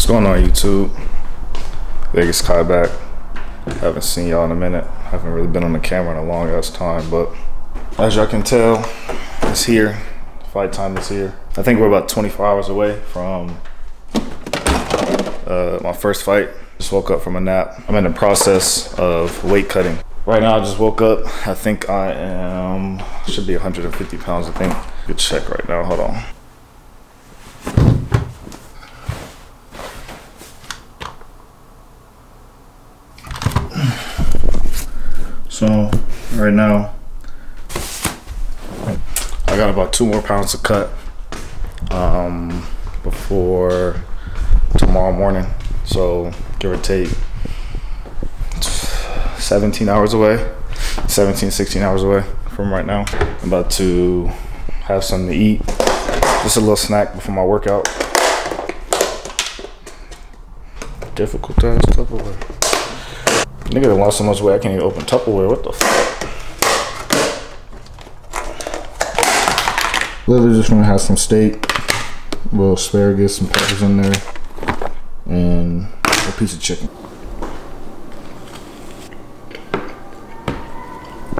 What's going on, YouTube? Vegas Kai back. Haven't seen y'all in a minute. Haven't really been on the camera in a long ass time, but as y'all can tell, it's here. Fight time is here. I think we're about 24 hours away from my first fight. Just woke up from a nap. I'm in the process of weight cutting. Right now I just woke up. I think I am, should be 150 pounds, I think. Good check right now, hold on. So right now, I got about 2 more pounds to cut before tomorrow morning. So give or take 17 hours away, 17, 16 hours away from right now. I'm about to have something to eat, just a little snack before my workout. Difficult to ask Tupperware. Nigga done lost so much weight I can't even open Tupperware. What the fuck? Literally just gonna have some steak, a little asparagus, some peppers in there, and a piece of chicken.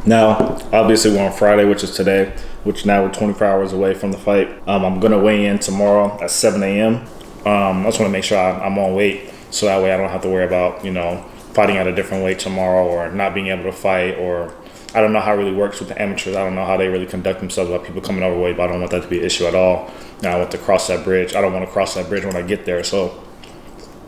Now, obviously we're on Friday, which is today, which now we're 24 hours away from the fight. I'm gonna weigh in tomorrow at 7 a.m. I just wanna make sure I'm on weight, so that way I don't have to worry about, you know, fighting at a different weight tomorrow or not being able to fight, or I don't know how it really works with the amateurs. I don't know how they really conduct themselves about people coming overweight, but I don't want that to be an issue at all. And I want to cross that bridge. I don't want to cross that bridge when I get there. So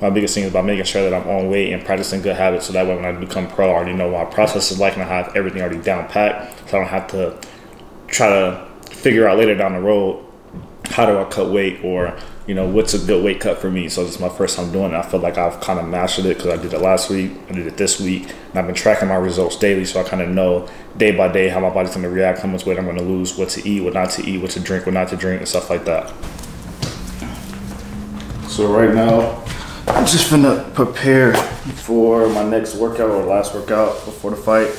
my biggest thing is about making sure that I'm on weight and practicing good habits, so that way when I become pro, I already know what my process is like and I have everything already down packed, so I don't have to try to figure out later down the road how do I cut weight, or you know, what's a good weight cut for me. So this is my first time doing it. I feel like I've kind of mastered it because I did it last week, I did it this week, and I've been tracking my results daily, so I kind of know day by day how my body's going to react, how much weight I'm going to lose, what to eat, what not to eat, what to drink, what not to drink, and stuff like that. So right now, I'm just gonna prepare for my next workout or last workout before the fight.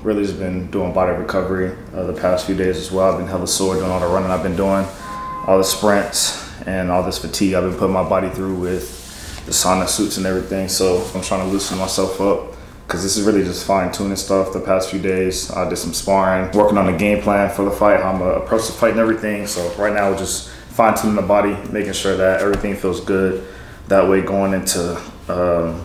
Really just been doing body recovery the past few days as well. I've been hella sore doing all the running I've been doing, all the sprints, and all this fatigue I've been putting my body through with the sauna suits and everything. So I'm trying to loosen myself up, because this is really just fine-tuning stuff the past few days. I did some sparring, working on the game plan for the fight, how I'm gonna approach the fight and everything. So right now we're just fine-tuning the body, making sure that everything feels good. That way going into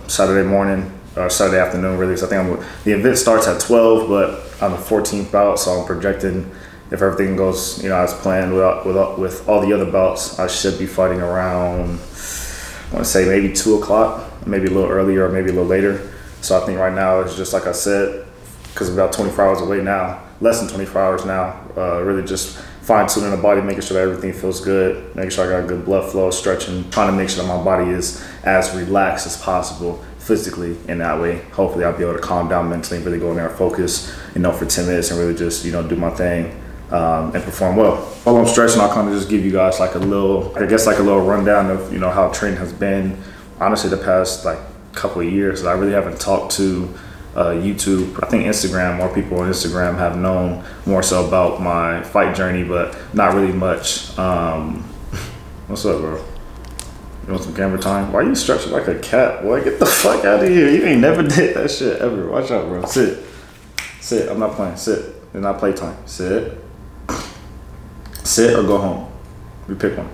Saturday morning, or Saturday afternoon really. So I think the event starts at 12, but I'm the 14th bout, so I'm projecting, if everything goes, you know, as planned with all the other bouts, I should be fighting around, I want to say maybe 2 o'clock, maybe a little earlier or maybe a little later. So I think right now it's just like I said, because about 24 hours away now, less than 24 hours now, really just fine-tuning the body, making sure that everything feels good, making sure I got good blood flow, stretching, trying to make sure that my body is as relaxed as possible physically. In that way, hopefully I'll be able to calm down mentally and really go in there and focus, you know, for 10 minutes and really just, you know, do my thing and perform well. While I'm stretching, I'll kind of just give you guys like a little, I guess like a little rundown of, you know, how training has been, honestly, the past like couple of years. I really haven't talked to YouTube. I think Instagram, more people on Instagram have known more so about my fight journey, but not really much. What's up, bro? You want some camera time? Why are you stretching like a cat? Boy, get the fuck out of here. You ain't never did that shit ever. Watch out, bro. Sit. Sit. I'm not playing. Sit. It's not playtime. Sit. Sit or go home. You pick one.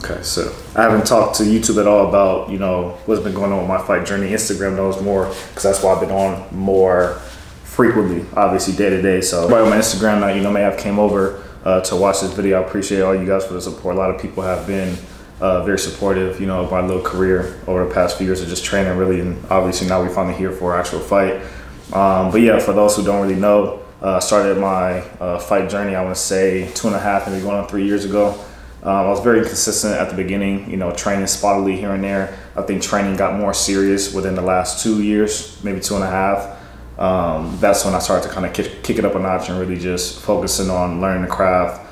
Okay, so I haven't talked to YouTube at all about, you know, what's been going on with my fight journey. Instagram knows more, because that's why I've been on more frequently, obviously day to day. So right on my Instagram now, you know, may have came over to watch this video. I appreciate all you guys for the support. A lot of people have been very supportive, you know, of my little career over the past few years of just training really, and obviously now we're finally here for our actual fight. But yeah, for those who don't really know, I started my fight journey, I want to say 2.5, maybe going on 3 years ago. I was very consistent at the beginning, you know, training spottily here and there. I think training got more serious within the last 2 years, maybe 2.5. That's when I started to kind of kick it up a notch and really just focusing on learning the craft,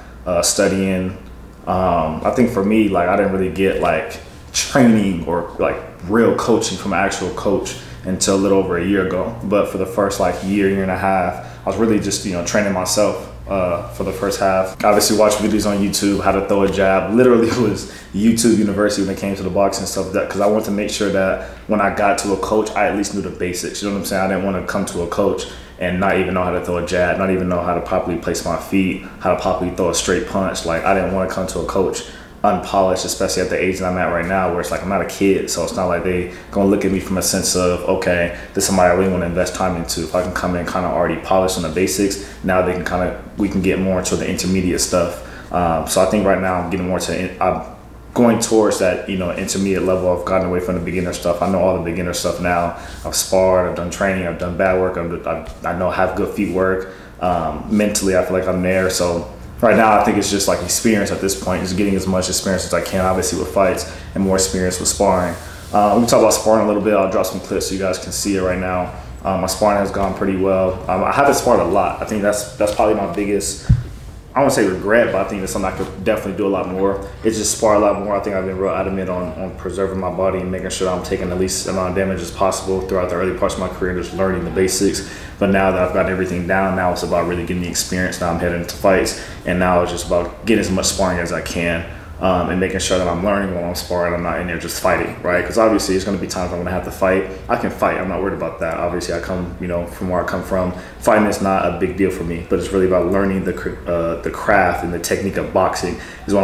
studying. I think for me, like, I didn't really get like training or like real coaching from an actual coach until a little over a year ago. But for the first like year and a half, I was really just, you know, training myself. for the first half. Obviously watched videos on YouTube, how to throw a jab. Literally it was YouTube University when it came to the boxing and stuff like that, because I wanted to make sure that when I got to a coach, I at least knew the basics. You know what I'm saying? I didn't want to come to a coach and not even know how to throw a jab, not even know how to properly place my feet, how to properly throw a straight punch. Like, I didn't want to come to a coach unpolished, especially at the age that I'm at right now, where it's like I'm not a kid, so it's not like they gonna look at me from a sense of, okay, this is somebody I really want to invest time into. If I can come in kind of already polished on the basics, now they can we can get more into the intermediate stuff. So I think right now I'm getting more to, I'm going towards that, intermediate level. I've gotten away from the beginner stuff. I know all the beginner stuff now. I've sparred, I've done training, I've done bad work, I know I have good feet work. Mentally, I feel like I'm there. So right now, I think it's just like experience at this point, just getting as much experience as I can, obviously with fights, and more experience with sparring. We can talk about sparring a little bit. I'll drop some clips so you guys can see it right now. My sparring has gone pretty well. I haven't sparred a lot. I think that's probably my biggest, I don't want to say regret, but I think it's something I could definitely do a lot more. It's just spar a lot more. I think I've been real adamant on preserving my body and making sure I'm taking the least amount of damage as possible throughout the early parts of my career, just learning the basics. But now that I've got everything down, now it's about really getting the experience. Now I'm heading into fights, and now it's just about getting as much sparring as I can. And making sure that I'm learning while I'm sparring. I'm not in there just fighting, right? Because obviously it's going to be times I'm going to have to fight. I can fight. I'm not worried about that. Obviously I come, from where I come from. Fighting is not a big deal for me, but it's really about learning the craft and the technique of boxing is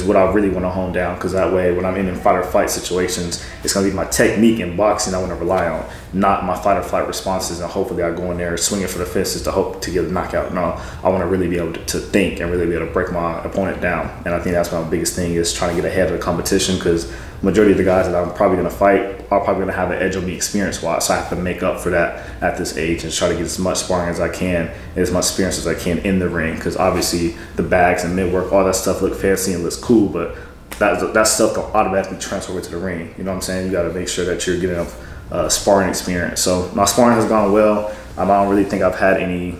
what I really want to hone down. Because that way, when I'm in fight or flight situations, it's going to be my technique in boxing I want to rely on, not my fight or flight responses. And hopefully I go in there swinging for the fences to hope to get a knockout. No, I want to really be able to think and really be able to break my opponent down. And I think that's my biggest thing, is trying to get ahead of the competition, because majority of the guys that I'm probably going to fight are probably going to have an edge on me experience-wise. So I have to make up for that at this age and try to get as much sparring as I can and as much experience as I can in the ring, because obviously the bags and mid-work, all that stuff look fancy and looks cool, but that stuff don't automatically transfer over to the ring. You know what I'm saying? You got to make sure that you're getting a sparring experience. So my sparring has gone well. I don't really think I've had any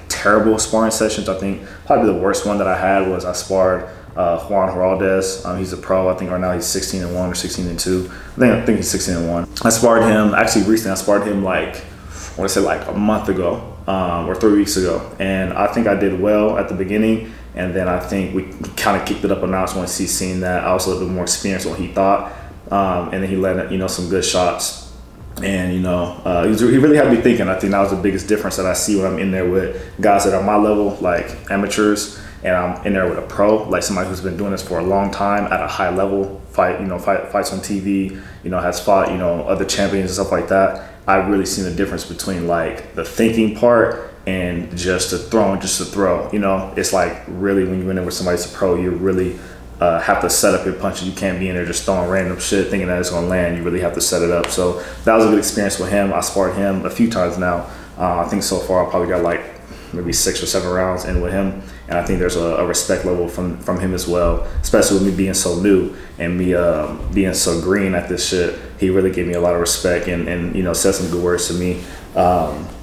terrible sparring sessions. I think probably the worst one that I had was I sparred Juan Heraldez. He's a pro. I think right now he's 16-1 or 16-2. I think he's 16-1. I sparred him actually recently. I sparred him I want to say a month ago or 3 weeks ago, and I think I did well at the beginning. And then I think we kind of kicked it up a notch once he's seen that I was a little bit more experienced than what he thought, and then he led some good shots. And he really had me thinking. I think that was the biggest difference that I see when I'm in there with guys that are my level, like amateurs, and I'm in there with a pro, like somebody who's been doing this for a long time at a high level, fights on TV, has fought, other champions and stuff like that. I've really seen the difference between the thinking part and just to throw. It's really when you're in there with somebody who's a pro, you really have to set up your punches. You can't be in there just throwing random shit thinking that it's gonna land. You really have to set it up. So that was a good experience with him. I sparred him a few times now. I think so far I probably got maybe 6 or 7 rounds in with him, and I think there's a respect level from him as well, especially with me being so new and me being so green at this shit. He really gave me a lot of respect and said some good words to me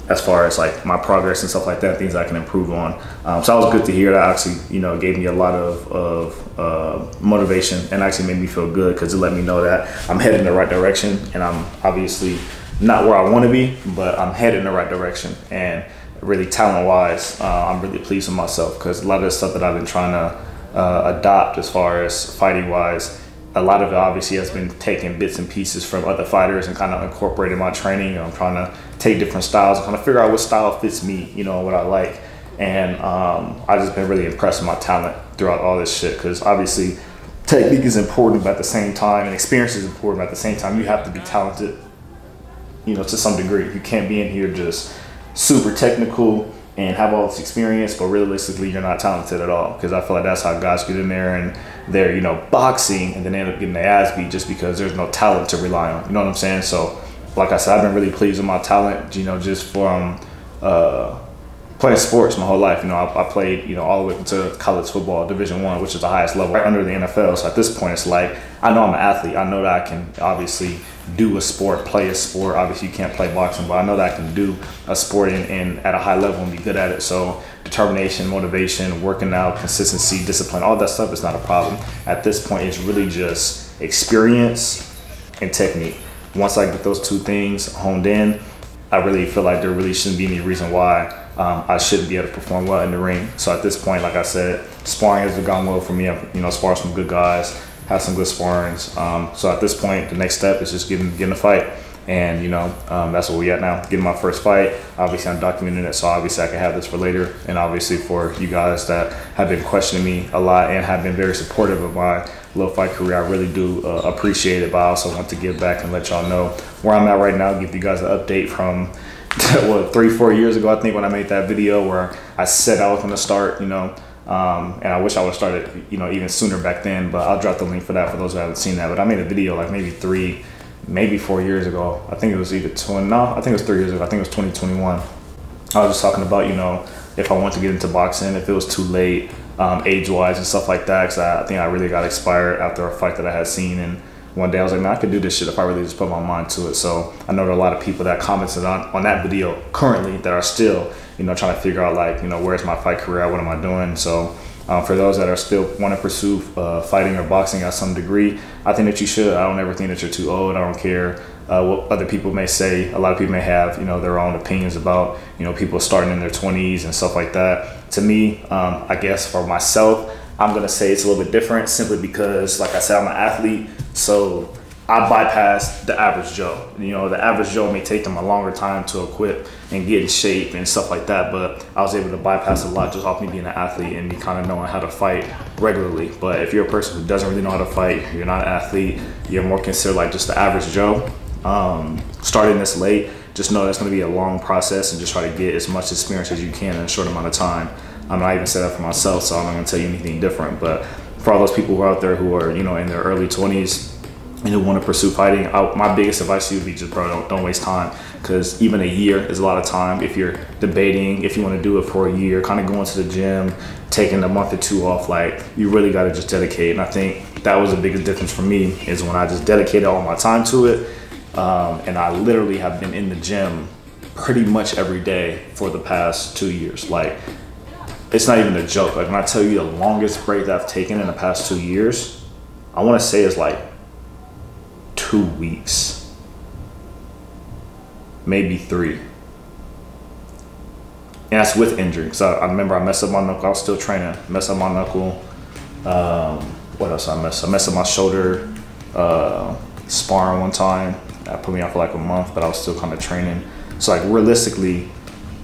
as far as my progress and stuff like that, things I can improve on. So that was good to hear. That actually gave me a lot of motivation and actually made me feel good, because it let me know that I'm headed in the right direction, and I'm obviously not where I want to be, but I'm headed in the right direction. And really talent-wise, I'm really pleased with myself, because a lot of the stuff that I've been trying to adopt as far as fighting-wise, a lot of it obviously has been taking bits and pieces from other fighters and kind of incorporating my training. I'm trying to take different styles and kind of figure out what style fits me, what I like. And I've just been really impressed with my talent throughout all this shit, because obviously technique is important, but at the same time, and experience is important, but at the same time, you have to be talented, to some degree. You can't be in here just super technical and have all this experience, but realistically you're not talented at all, because I feel like that's how guys get in there and they're boxing and then they end up getting their ass beat just because there's no talent to rely on. You know what I'm saying? So like I said, I've been really pleased with my talent, just from playing sports my whole life. I played all the way into college football, Division I, which is the highest level right under the NFL. So at this point it's I know I'm an athlete. I know that I can obviously do a sport, play a sport. Obviously you can't play boxing, but I know that I can do a sport and at a high level and be good at it. So determination, motivation, working out, consistency, discipline, all that stuff is not a problem. At this point, it's really just experience and technique. Once I get those two things honed in, I really feel like there really shouldn't be any reason why I shouldn't be able to perform well in the ring. So at this point, like I said, sparring has gone well for me. I've sparred some good guys, had some good sparrings. So at this point, the next step is just getting a fight. And that's where we at now, getting my first fight. Obviously I'm documenting it, so obviously I can have this for later. And obviously for you guys that have been questioning me a lot and have been very supportive of my little fight career, I really do appreciate it. But I also want to give back and let y'all know where I'm at right now, give you guys an update from what, 3-4 years ago, I think, when I made that video where I said I was going to start, and I wish I would have started, even sooner back then. But I'll drop the link for that for those who haven't seen that. But I made a video like maybe 4 years ago. I think it was either I think it was 3 years ago. I think it was 2021. I was just talking about, if I want to get into boxing, if it was too late, age-wise and stuff like that. Because I think I really got expired after a fight that I had seen. And one day I was like, man, I could do this shit if I really just put my mind to it. So I know there are a lot of people that commented on that video currently that are still, trying to figure out like, where's my fight career? What am I doing? So for those that are still want to pursue fighting or boxing at some degree, I think that you should. I don't ever think that you're too old. I don't care what other people may say. A lot of people may have, their own opinions about, people starting in their 20s and stuff like that. To me, I guess for myself, I'm going to say it's a little bit different simply because, like I said, I'm an athlete. So I bypassed the average Joe. The average Joe may take them a longer time to equip and get in shape and stuff like that, but I was able to bypass a lot just off me being an athlete and me kind of knowing how to fight regularly. But if you're a person who doesn't really know how to fight, you're not an athlete, you're more considered like just the average Joe, starting this late, just know that's going to be a long process and just try to get as much experience as you can in a short amount of time. I'm not even set up for myself, so I'm not going to tell you anything different. But for all those people who are out there who are, in their early 20s, and who want to pursue fighting, my biggest advice to you would be just, bro, don't waste time, because even a year is a lot of time. If you're debating, if you want to do it for a year, kind of going to the gym, taking a month or two off, like, you really got to just dedicate. And I think that was the biggest difference for me, is when I just dedicated all my time to it. And I literally have been in the gym pretty much every day for the past 2 years. Like, it's not even a joke. Like, when I tell you the longest break that I've taken in the past 2 years, I want to say it's like 2 weeks, maybe 3. And that's with injury. So I remember I messed up my knuckle. I was still training, messed up my knuckle. What else I messed up? I messed up my shoulder, sparring one time. That put me out for like a month, but I was still kind of training. So like, realistically,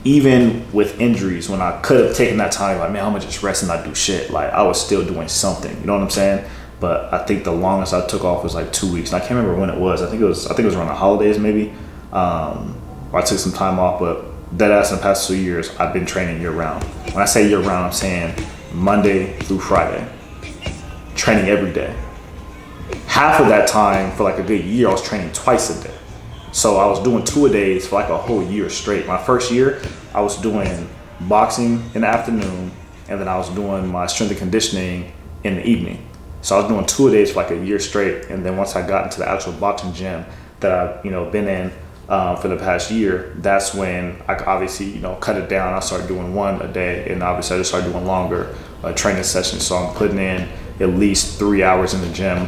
even with injuries, when I could have taken that time, like, man, I'm gonna just rest and not do shit, like, I was still doing something, you know what I'm saying? But I think the longest I took off was like 2 weeks. And I can't remember when it was. I think it was around the holidays maybe. Where I took some time off, but dead ass in the past 2 years, I've been training year round. When I say year round, I'm saying Monday through Friday, training every day. Half of that time, for like a good year, I was training twice a day. So I was doing 2-a-days for like a whole year straight. My first year, I was doing boxing in the afternoon, and then I was doing my strength and conditioning in the evening. So I was doing 2-a-days for like a year straight. And then once I got into the actual boxing gym that I've been in for the past year, that's when I obviously cut it down. I started doing 1 a day, and obviously I just started doing longer training sessions. So I'm putting in at least 3 hours in the gym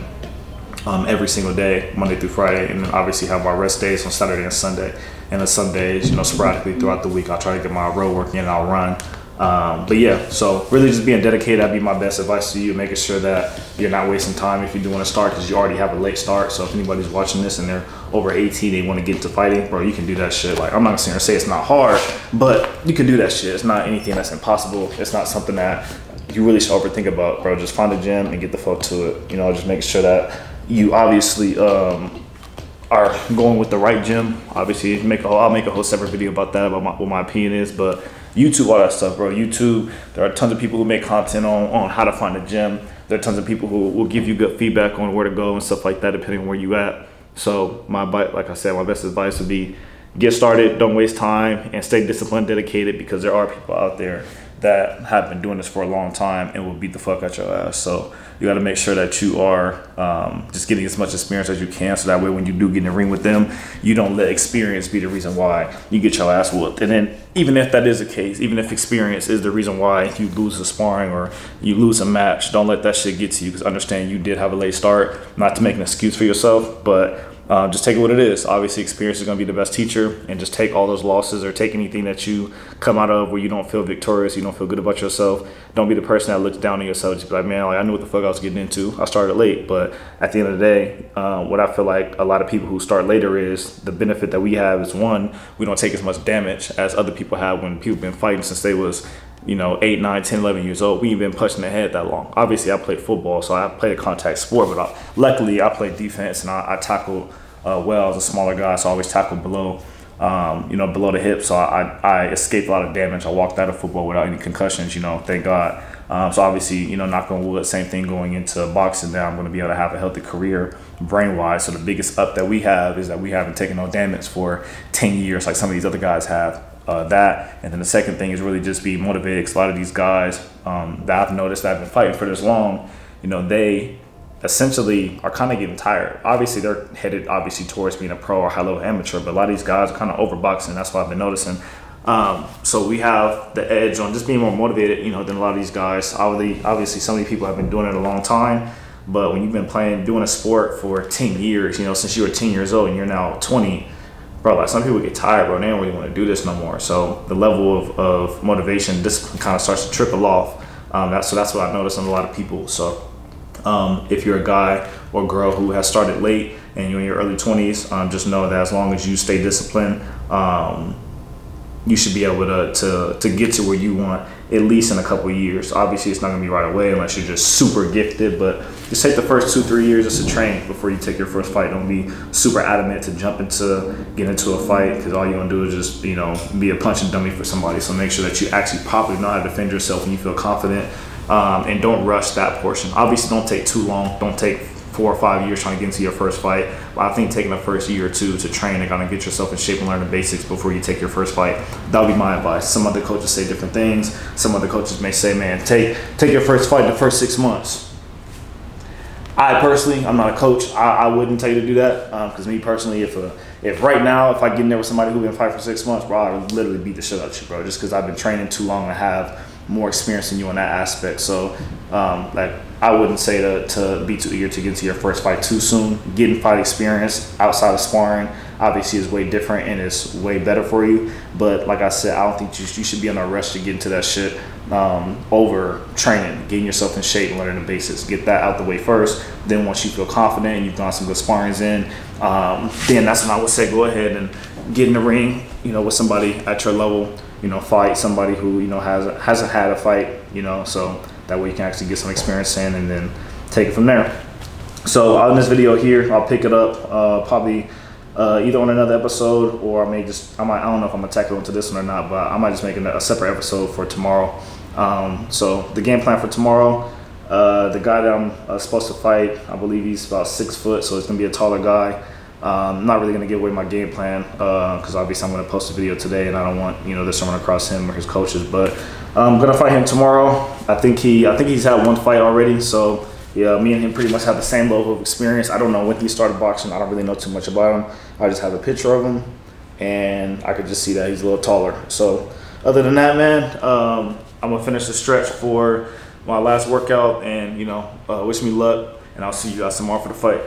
every single day, Monday through Friday, and then obviously have my rest days on Saturday and Sunday. And the Sundays, sporadically throughout the week, I'll try to get my road work in and I'll run. But yeah, so really just being dedicated, that'd be my best advice to you, making sure that you're not wasting time if you do want to start, because you already have a late start. So if anybody's watching this and they're over 18, they want to get into fighting, bro, you can do that shit. Like, I'm not gonna say it's not hard, but you can do that shit. It's not anything that's impossible. It's not something that you really should overthink about, bro. Just find a gym and get the fuck to it. Just make sure that you obviously are going with the right gym. Obviously, I'll make a whole separate video about that, about what my opinion is. But YouTube, all that stuff, bro. YouTube, there are tons of people who make content on how to find a gym. There are tons of people who will give you good feedback on where to go and stuff like that, depending on where you at. So like I said, my best advice would be get started, don't waste time, and stay disciplined, dedicated, because there are people out there that have been doing this for a long time and will beat the fuck out your ass. So you got to make sure that you are just getting as much experience as you can, so that way when you do get in the ring with them, you don't let experience be the reason why you get your ass whooped. And then even if that is the case, even if experience is the reason why you lose a sparring or you lose a match, don't let that shit get to you, because understand you did have a late start. Not to make an excuse for yourself, but just take it what it is. Obviously, experience is going to be the best teacher, and just take all those losses or take anything that you come out of where you don't feel victorious, you don't feel good about yourself. Don't be the person that looks down on yourself. Just be like, man, like, I knew what the fuck I was getting into. I started late, but at the end of the day, what I feel like a lot of people who start later is the benefit that we have is, one, we don't take as much damage as other people have when people been fighting since they was 8, 9, 10, 11 years old. We ain't been punching the head that long. Obviously, I played football, so I played a contact sport, but luckily I played defense, and I tackled well as a smaller guy, so I always tackled below the hip. So I escaped a lot of damage. I walked out of football without any concussions, thank God. So obviously, knock on wood, same thing going into boxing. Now I'm going to be able to have a healthy career brain-wise. So the biggest up that we have is that we haven't taken no damage for 10 years like some of these other guys have. That, and then the second thing is really just be motivated, because a lot of these guys that I've noticed that have been fighting for this long, they essentially are kind of getting tired. Obviously, they're headed towards being a pro or high-level amateur, but a lot of these guys are kind of overboxing. That's what I've been noticing. So we have the edge on just being more motivated, than a lot of these guys. Obviously, some of these people have been doing it a long time, but when you've been doing a sport for 10 years, since you were 10 years old and you're now 20, bro, like, some people get tired, bro. They don't really want to do this no more. So the level of motivation, discipline kind of starts to trickle off. That's what I've noticed in a lot of people. So if you're a guy or girl who has started late and you're in your early 20s, just know that as long as you stay disciplined, you should be able to get to where you want, at least in a couple of years. Obviously, it's not going to be right away unless you're just super gifted, but just take the first 2-3 years just to train before you take your first fight. Don't be super adamant to get into a fight, because all you're going to do is just, be a punching dummy for somebody. So make sure that you actually properly know how to defend yourself and you feel confident, and don't rush that portion. Obviously, don't take too long. Don't take 4 or 5 years trying to get into your first fight. But I think taking the first year or two to train and kind of get yourself in shape and learn the basics before you take your first fight, that would be my advice. Some other coaches say different things. Some other coaches may say, man, take your first fight the first 6 months. I personally, I'm not a coach. I wouldn't tell you to do that, because me personally, if right now, if I get in there with somebody who's been fighting for 6 months, bro, I would literally beat the shit out of you, bro, just because I've been training too long to have more experience than you in that aspect. So I wouldn't say to be too eager to get into your first fight too soon. Getting fight experience outside of sparring obviously is way different and it's way better for you. But like I said, I don't think you should be in a rush to get into that shit over training, getting yourself in shape and learning the basics. Get that out the way first. Then once you feel confident and you've done some good sparrings in, then that's when I would say go ahead and get in the ring, with somebody at your level, fight somebody who, hasn't had a fight, so that way you can actually get some experience in and then take it from there. So in this video here, I'll pick it up probably either on another episode, or I don't know if I'm gonna tackle into this one or not, but I might just make a separate episode for tomorrow. So the game plan for tomorrow, the guy that I'm supposed to fight, I believe he's about 6 foot, so it's gonna be a taller guy. I'm not really going to give away my game plan, because obviously I'm going to post a video today and I don't want this to run across him or his coaches, but I'm going to fight him tomorrow. I think he's had one fight already, so yeah, me and him pretty much have the same level of experience. I don't know when he started boxing. I don't really know too much about him. I just have a picture of him and I could just see that he's a little taller. So other than that, man, I'm going to finish the stretch for my last workout and wish me luck, and I'll see you guys tomorrow for the fight.